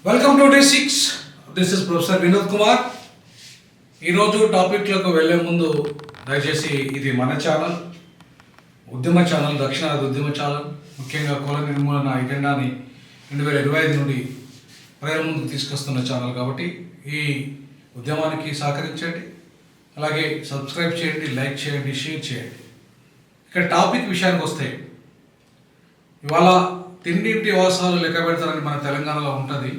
Welcome to day 6. This is professor Vinod Kumar. ఈరోజు టాపిక్లకు వెళ్ళే ముందు దయచేసి ఇది మన ఛానల్, ఉద్యమ ఛానల్, దక్షిణాది ఉద్యమ ఛానల్. ముఖ్యంగా కుల నిర్మూలన ఎజెండాని 2025 నుండి ప్రజల ముందుకు తీసుకొస్తున్న ఛానల్ కాబట్టి ఈ ఉద్యమానికి సహకరించండి. అలాగే సబ్స్క్రైబ్ చేయండి, లైక్ చేయండి, షేర్ చేయండి. ఇక్కడ టాపిక్ విషయానికి వస్తే ఇవాళ తిండింటి వాసాలు లెక్క పెడతారని మన తెలంగాణలో ఉంటుంది.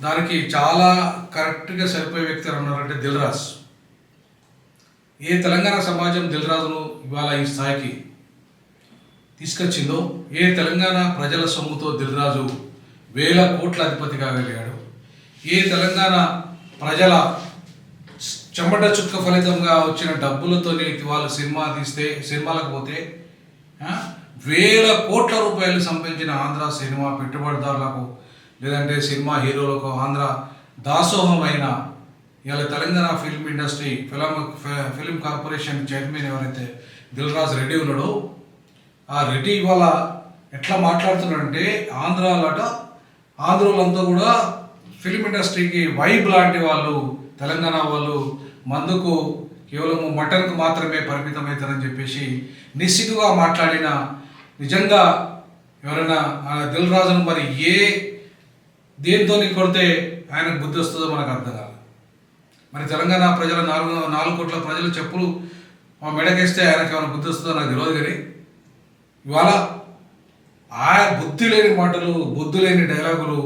దానికి చాలా కరెక్ట్గా సరిపోయే వ్యక్తి ఉన్నారంటే దిల్ రాజు. ఏ తెలంగాణ సమాజం దిల్ రాజును ఇవాళ ఈ స్థాయికి తీసుకొచ్చిందో, ఏ తెలంగాణ ప్రజల సొమ్ముతో దిల్ రాజు వేల కోట్ల అధిపతి కాగలిగాడు, ఏ తెలంగాణ ప్రజల చెమట చుక్క ఫలితంగా వచ్చిన డబ్బులతోని వాళ్ళు సినిమా తీస్తే, సినిమాలకు పోతే వేల కోట్ల రూపాయలు సంపాదించిన ఆంధ్ర సినిమా పెట్టుబడిదారులకు లేదంటే సినిమా హీరోలకు ఆంధ్ర దాసోహమైన ఇవాళ Telangana film industry film corporation chairman ఎవరైతే దిల్ రాజు రెడ్డి ఉన్నాడో, ఆ రెడ్డి ఇవాళ ఎట్లా మాట్లాడుతున్నాడంటే ఆంధ్రోళ్ళంతా కూడా ఫిల్మ్ ఇండస్ట్రీకి వైబ్ లాంటి వాళ్ళు, తెలంగాణ వాళ్ళు మందుకు కేవలం మటన్కు మాత్రమే పరిమితమవుతారని చెప్పేసి నిస్సిగ్గుగా మాట్లాడిన, నిజంగా ఎవరైనా దిల్ రాజును మరి దేంతో కొడితే ఆయనకు బుద్ధి వస్తుందో మనకు అర్థం కాదు. మరి తెలంగాణ ప్రజల 4 కోట్ల ప్రజలు చెప్పులు మెడకేస్తే ఆయనకు ఏమైనా బుద్ధి వస్తుందో నాకు తెలియదు. కానీ ఇవాళ బుద్ధి లేని మాటలు, బుద్ధి లేని డైలాగులు,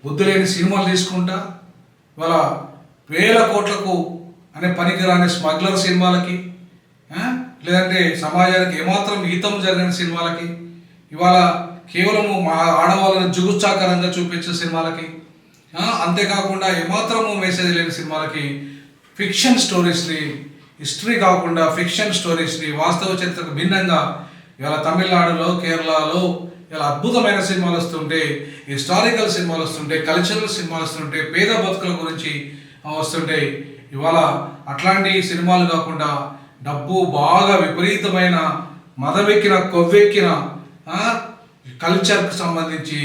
బుద్ధి లేని సినిమాలు తీసుకుంటా ఇవాళ వేల కోట్లకు అనే పనికిరాని స్మగ్లర్ సినిమాలకి, లేదంటే సమాజానికి ఏమాత్రం హితం జరిగిన సినిమాలకి, ఇవాళ కేవలము ఆడవాళ్ళని జుగుత్సాకరంగా చూపించే సినిమాలకి, అంతేకాకుండా ఏమాత్రము మెసేజ్ లేని సినిమాలకి, ఫిక్షన్ స్టోరీస్ని, హిస్టరీ కాకుండా ఫిక్షన్ స్టోరీస్ని వాస్తవ చరిత్రకు భిన్నంగా ఇవాళ తమిళనాడులో, కేరళలో ఇలా అద్భుతమైన సినిమాలు వస్తుంటే, హిస్టారికల్ సినిమాలు వస్తుంటే, కల్చరల్ సినిమాలు వస్తుంటే, పేద బతుకుల గురించి వస్తుంటే, ఇవాళ అట్లాంటి సినిమాలు కాకుండా డబ్బు బాగా విపరీతమైన మదవెక్కిన కొవ్వెక్కిన కల్చర్కి సంబంధించి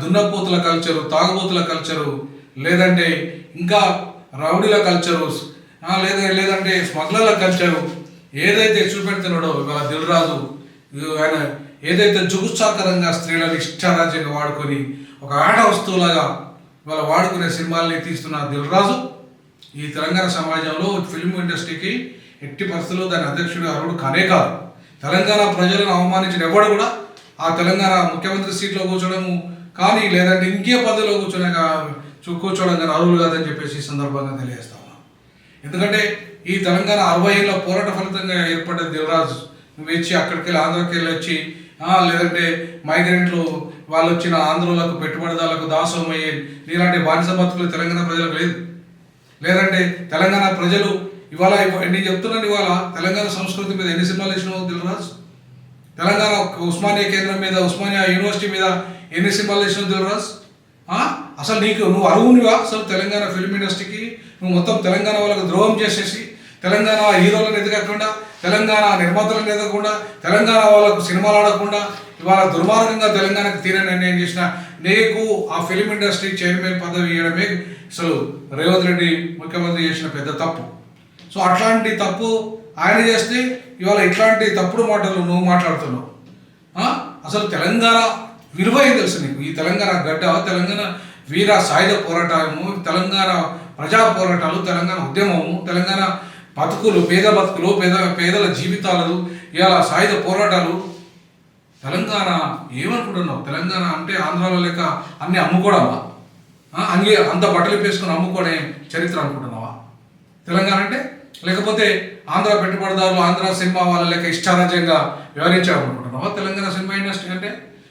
దున్నపోతుల కల్చరు, తాగుబోతుల కల్చరు, లేదంటే ఇంకా రౌడీల కల్చరు, లేదంటే స్మగ్లర్ల కల్చరు ఏదైతే చూపెడుతున్నాడో ఇవాళ దిల్ రాజు, ఆయన ఏదైతే జుగుత్సాకరంగా స్త్రీలను ఇష్టారాజ్యంగా వాడుకొని ఒక ఆట వస్తువులాగా ఇవాళ వాడుకునే సినిమాల్ని తీస్తున్న దిల్ రాజు ఈ తెలంగాణ సమాజంలో ఫిల్మ్ ఇండస్ట్రీకి ఎట్టి పరిస్థితుల్లో దాని అధ్యక్షుడు అర్హుడు కానే కాదు. తెలంగాణ ప్రజలను అవమానించిన ఎవడు కూడా ఆ తెలంగాణ ముఖ్యమంత్రి సీట్లో కూర్చోవడము కానీ, లేదంటే ఇంకే పదవిలో కూర్చోవడం కానీ అర్హులు కాదని చెప్పేసి ఈ సందర్భంగా తెలియజేస్తా ఉన్నాను. ఎందుకంటే ఈ తెలంగాణ 60 ఏళ్ళ పోరాట ఫలితంగా ఏర్పడ్డ దిల్ రాజు వచ్చి అక్కడికి వెళ్ళి ఆంధ్రాకి వెళ్ళి వచ్చి, లేదంటే మైగ్రెంట్లు వాళ్ళు వచ్చిన ఆంధ్రులకు పెట్టుబడిదారులకు దాసోహమయ్యే నీలాంటి బానిస బతుకులు తెలంగాణ ప్రజలకు లేదు. లేదంటే తెలంగాణ ప్రజలు ఇవాళ నేను చెప్తున్నాను, ఇవాళ తెలంగాణ సంస్కృతి మీద ఎన్ని సినిమాలు వేసినావు దిల్ రాజు? తెలంగాణ ఉస్మానియా కేంద్రం మీద, ఉస్మానియా యూనివర్సిటీ మీద ఎన్ని సినిమాలు వేసినావు దిల్ రాజు? అసలు నువ్వు అర్హునివా అసలు తెలంగాణ ఫిల్మ్ ఇండస్ట్రీకి? నువ్వు మొత్తం తెలంగాణ వాళ్ళకు ద్రోహం చేసేసి, తెలంగాణ హీరోలను ఎదగకుండా, తెలంగాణ నిర్మాతలను ఎదగకుండా, తెలంగాణ వాళ్ళకు సినిమాలు ఆడకుండా ఇవాళ దుర్మార్గంగా తెలంగాణకు తీరే నిర్ణయం చేసిన నీకు ఆ ఫిల్మ్ ఇండస్ట్రీ చైర్మన్ పదవి ఇవ్వడమే అసలు రేవంత్ రెడ్డి ముఖ్యమంత్రి చేసిన పెద్ద తప్పు. సో అట్లాంటి తప్పు ఆయన చేస్తే ఇవాళ ఇట్లాంటి తప్పుడు మాటలు నువ్వు మాట్లాడుతున్నావు. అసలు తెలంగాణ విలువ ఏం తెలుసు నీకు? ఈ తెలంగాణ గడ్డ, తెలంగాణ వీర సాయుధ పోరాటము, తెలంగాణ ప్రజా పోరాటాలు, తెలంగాణ ఉద్యమము, తెలంగాణ బతుకులు, పేదల జీవితాలు, ఇవాళ సాయుధ పోరాటాలు. తెలంగాణ ఏమనుకుంటున్నావు? తెలంగాణ అంటే ఆంధ్రాలో లెక్క అన్ని అమ్ముకోవడమా? అంత బట్టలు వేసుకొని అమ్ముకోవడే చరిత్ర అనుకుంటున్నావా తెలంగాణ అంటే? లేకపోతే ఆంధ్ర పెట్టుబడిదారులు, ఆంధ్ర సినిమా వాళ్ళ లెక్క ఇష్టారాజ్యంగా వ్యవహరించాలనుకుంటున్నావా తెలంగాణ సినిమా ఇండస్ట్రీ అంటే?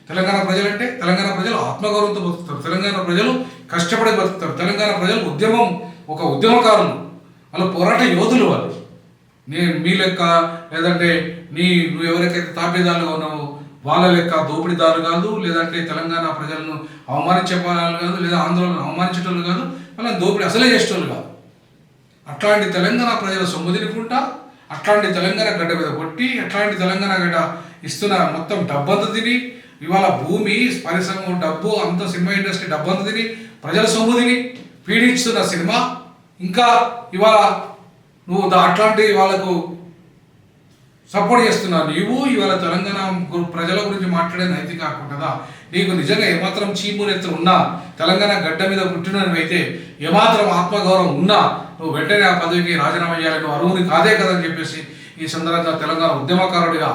తెలంగాణ ప్రజలంటే తెలంగాణ ప్రజలు ఆత్మగౌరవంతో బతుకుతారు, తెలంగాణ ప్రజలు కష్టపడి బతుకుతారు, తెలంగాణ ప్రజలు ఒక ఉద్యమకారులు, వాళ్ళు పోరాట యోధులు. వాళ్ళు మీ లెక్క లేదంటే నువ్వు ఎవరికైతే తాపేదారులుగా ఉన్నావో వాళ్ళ లెక్క దోపిడీదారులు కాదు, లేదంటే తెలంగాణ ప్రజలను అవమానించే వాళ్ళు కాదు, లేదా ఆందోళన అవమానించేటోళ్ళు కాదు, వాళ్ళని దోపిడీ అసలే చేసేటోళ్ళు కాదు. అట్లాంటి తెలంగాణ ప్రజల సొమ్ము తినుకుంటా, అట్లాంటి తెలంగాణ గడ్డ మీద కొట్టి, అట్లాంటి తెలంగాణ గడ్డ ఇస్తున్న మొత్తం డబ్బంతా తిని, ఇవాళ భూమి పరిశ్రమ డబ్బు అంత సినిమా ఇండస్ట్రీ డబ్బు అంత తిని ప్రజల సొమ్ము తిని పీడించుతున్న సినిమా ఇంకా ఇవాళ నువ్వు అట్లాంటి వాళ్ళకు సపోర్ట్ చేస్తున్నావు. నీవు ఇవాళ తెలంగాణ ప్రజల గురించి మాట్లాడే నైతిక కాకుండా నీకు నిజంగా ఏమాత్రం చీమునెత్తు ఉన్నా, తెలంగాణ గడ్డ మీద పుట్టినవైతే ఏమాత్రం ఆత్మగౌరవం ఉన్నా నువ్వు వెంటనే ఆ పదవికి రాజీనామా చేయాలి. నువ్వు అరువుని కాదే కదని చెప్పేసి ఈ సందర్భంగా తెలంగాణ ఉద్యమకారుడిగా,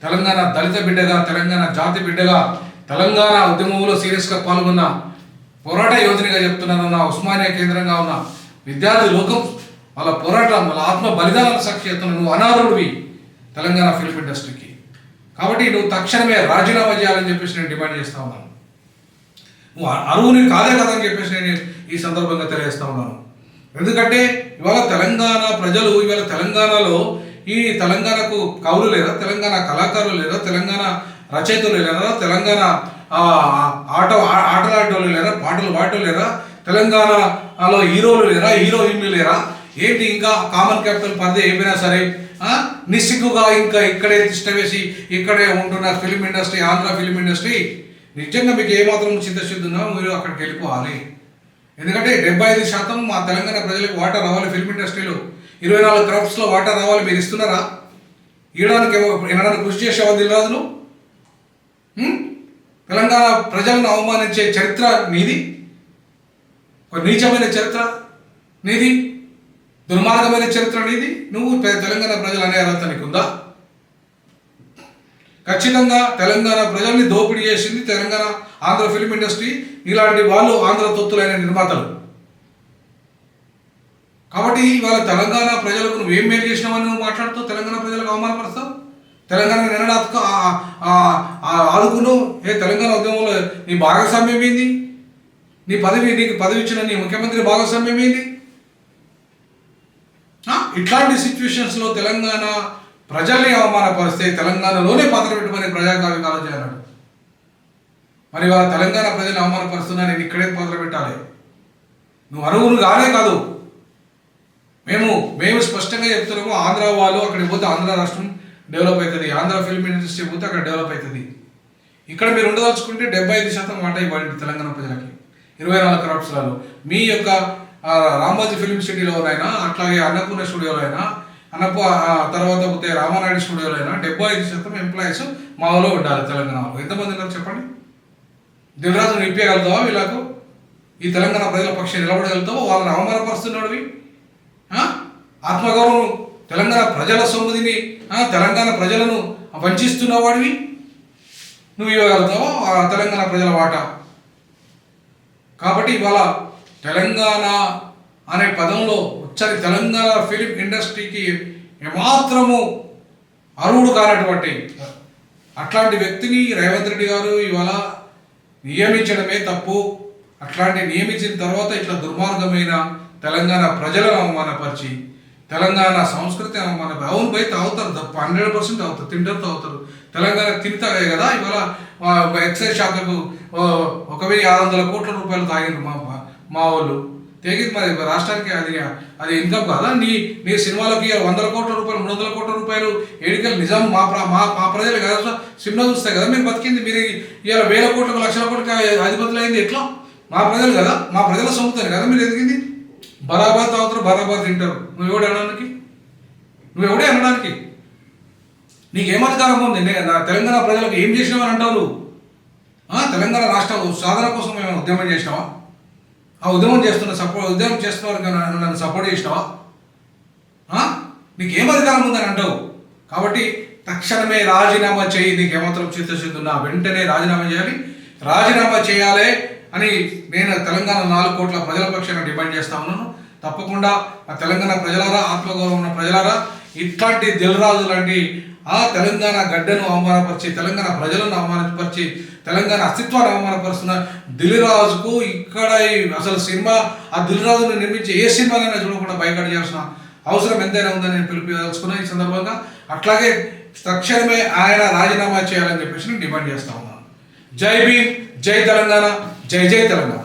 తెలంగాణ దళిత బిడ్డగా, తెలంగాణ జాతి బిడ్డగా, తెలంగాణ ఉద్యమంలో సీరియస్గా పాల్గొన్న పోరాట యోధనిగా చెప్తున్నాను. నా ఉస్మానియా కేంద్రంగా ఉన్న విద్యార్థి లోకం వాళ్ళ పోరాటం, వాళ్ళ ఆత్మ బలిదానాల సాక్షి చెప్తున్నాను. నువ్వు అనాథుడివి తెలంగాణ ఫిల్మ్ ఇండస్ట్రీకి. కాబట్టి నువ్వు తక్షణమే రాజీనామా చేయాలని చెప్పేసి నేను డిమాండ్ చేస్తా ఉన్నాను. నువ్వు అరువుని కాదే కదని చెప్పేసి నేను ఈ సందర్భంగా తెలియజేస్తా ఉన్నాను. ఎందుకంటే ఇవాళ తెలంగాణ ప్రజలు, ఇవాళ తెలంగాణలో ఈ తెలంగాణకు కవులు లేరా, తెలంగాణ కళాకారులు లేరా, తెలంగాణ రచయితలు లేరా, తెలంగాణ ఆటలాడేటోళ్ళు లేరా, పాటలు పాడటోళ్ళు లేరా, తెలంగాణలో హీరోలు లేరా, హీరోయిన్లు లేరా, ఏంటి ఇంకా కామన్ క్యాపిటల్ పరిధి ఏమైనా సరే నిస్సిగ్గుగా ఇంకా ఇక్కడే తిష్ట వేసి ఇక్కడే ఉంటున్న film industry, Andhra film industry నిజంగా మీకు ఏమాత్రం చిత్తశుద్ధి ఉన్నా మీరు అక్కడికి వెళ్ళిపోవాలి. ఎందుకంటే 75% మా తెలంగాణ ప్రజలకు వాటా రావాలి. ఫిల్మ్ ఇండస్ట్రీలో 24 క్రాఫ్ట్స్లో వాటా రావాలి. మీరు ఇస్తున్నారా? ఇవ్వడానికి ఏమైనా కృషి చేసేవా దిల్రాజును? తెలంగాణ ప్రజలను అవమానించే చరిత్ర నీది, ఒక నీచమైన చరిత్ర నీది, దుర్మార్గమైన చరిత్ర నీది. నువ్వు తెలంగాణ ప్రజలు అనే అర్హత నీకుందా? ఖచ్చితంగా తెలంగాణ ప్రజల్ని దోపిడీ చేసింది తెలంగాణ ఆంధ్ర ఫిల్మ్ ఇండస్ట్రీ. ఇలాంటి వాళ్ళు ఆంధ్ర తొత్తులైన నిర్మాతలు. కాబట్టి ఇవాళ తెలంగాణ ప్రజలకు నువ్వేం మేలు చేసినావని నువ్వు మాట్లాడుతావు, తెలంగాణ ప్రజలకు అవమానపరుస్తావు. తెలంగాణ నిన్నడాత్కు ఆదుకున్నావు. తెలంగాణ ఉద్యమంలో నీ భాగస్వామ్యం ఏంది? నీకు పదవి ఇచ్చిన నీ ముఖ్యమంత్రి భాగస్వామ్యం ఏంది? ఇట్లాంటి సిచ్యువేషన్స్లో తెలంగాణ ప్రజల్ని అవమానపరిస్తే తెలంగాణలోనే పాత్ర పెట్టమని ప్రజాకావ్య కాలేజీ అన్నాడు. మరి వాళ్ళ తెలంగాణ ప్రజల్ని అవమానపరుస్తున్నా నేను ఇక్కడే పాత్ర పెట్టాలి? నువ్వు అరువును కానే కాదు. మేము స్పష్టంగా చెప్తున్నాము, ఆంధ్ర వాళ్ళు అక్కడికి పోతే ఆంధ్ర రాష్ట్రం డెవలప్ అవుతుంది, ఆంధ్ర ఫిల్మ్ ఇండస్ట్రీ పోతే అక్కడ డెవలప్ అవుతుంది. ఇక్కడ మీరు ఉండదలుచుకుంటే 75% వాటా ఇవ్వండి తెలంగాణ ప్రజలకి 24 క్రాఫ్ట్స్లలో. మీ యొక్క రామోజీ ఫిల్మ్ సిటీలో అయినా, అట్లాగే అన్నపూర్ణ స్టూడియోలో అయినా, తర్వాత పోతే రామానాయుడు స్టూడియోలో అయినా 75% ఎంప్లాయీస్ మా ఊళ్ళో ఉండాలి. తెలంగాణలో ఎంతమంది ఉన్నారు చెప్పండి? దిల్రాజును ఇప్పగలుగుతావా? వీళ్ళకు ఈ తెలంగాణ ప్రజల పక్షం నిలబడగలుగుతావో? వాళ్ళని అవమానపరుస్తున్నాడువి. ఆత్మగౌరవం తెలంగాణ ప్రజల సొమ్ముదిని, తెలంగాణ ప్రజలను వంచిస్తున్నవాడివి నువ్వు ఇవ్వగలుగుతావో తెలంగాణ ప్రజల వాటా? కాబట్టి ఇవాళ తెలంగాణ అనే పదంలో వచ్చని తెలంగాణ ఫిలిం ఇండస్ట్రీకి ఏమాత్రము అర్హుడు కానటువంటి అట్లాంటి వ్యక్తిని రేవంత్ రెడ్డి గారు ఇవాళ నియమించడమే తప్పు. అట్లాంటి నియమించిన తర్వాత ఇట్లా దుర్మార్గమైన తెలంగాణ ప్రజలను అవమానపరిచి, తెలంగాణ సంస్కృతి అవును పోయి తాగుతారు, 100% తాగుతారు, తింటారు, తాగుతారు. తెలంగాణ తింటారే కదా ఇవాళ ఎక్సైజ్ శాఖకు 1,600 కోట్ల రూపాయలు తాగింది మా వాళ్ళు. తెగింది మరి రాష్ట్రానికి అది ఇన్కమ్ కాదా? నీ సినిమాలకి 100 కోట్ల రూపాయలు, 300 కోట్ల రూపాయలు ఏడికలు నిజం మా ప్రజలు కదా సినిమా చూస్తాయి కదా మీరు బతికింది. మీరు ఇవాళ 1000 కోట్లకు 1,00,000 కోట్లకి అధిపతులు అయింది ఎట్లా? మా ప్రజలు కదా, మా ప్రజల సొమ్ముతారు కదా మీరు ఎదిగింది. బరాబర్ తాగుతారు, బరాబర్ తింటారు. నువ్వెవడే అనడానికి? నీకేమధికారం ఉంది? తెలంగాణ ప్రజలకు ఏం చేసినావని అంటావు నువ్వు? తెలంగాణ రాష్ట్ర సాధన కోసం మేము ఉద్యమం చేసినావా? ఆ ఉద్యమం చేస్తున్న నన్ను సపోర్ట్ చేసినావా? నీకేం అధికారం ఉందని అంటావు? కాబట్టి తక్షణమే రాజీనామా చేయి. నీకేమాత్రం చిత్తశుద్ధి ఉన్నా వెంటనే రాజీనామా చేయాలి. రాజీనామా చేయాలి అని నేను తెలంగాణ 4 కోట్ల ప్రజల పక్షాన డిమాండ్ చేస్తా ఉన్నాను. తప్పకుండా ఆ తెలంగాణ ప్రజలారా, ఆత్మగౌరవం ఉన్న ప్రజలారా, ఇట్లాంటి దిల్రాజు లాంటి ఆ తెలంగాణ గడ్డను అవమానపరిచి, తెలంగాణ ప్రజలను అవమానపరిచి, తెలంగాణ అస్తిత్వాన్ని అవమానపరుస్తున్న దిల్రాజుకు ఇక్కడ అసలు సినిమా ఆ దిల్రాజును నిర్మించే ఏ సినిమానైనా చూడకుండా బైకాట్ చేయాల్సిన అవసరం ఎంతైనా ఉందని నేను పిలుపుదలుచుకున్నా ఈ సందర్భంగా. అట్లాగే తక్షణమే ఆయన రాజీనామా చేయాలని చెప్పేసి నేను డిమాండ్ చేస్తా ఉన్నాను. జై భీమ్, జై తెలంగాణ, జై జై తెలంగాణ.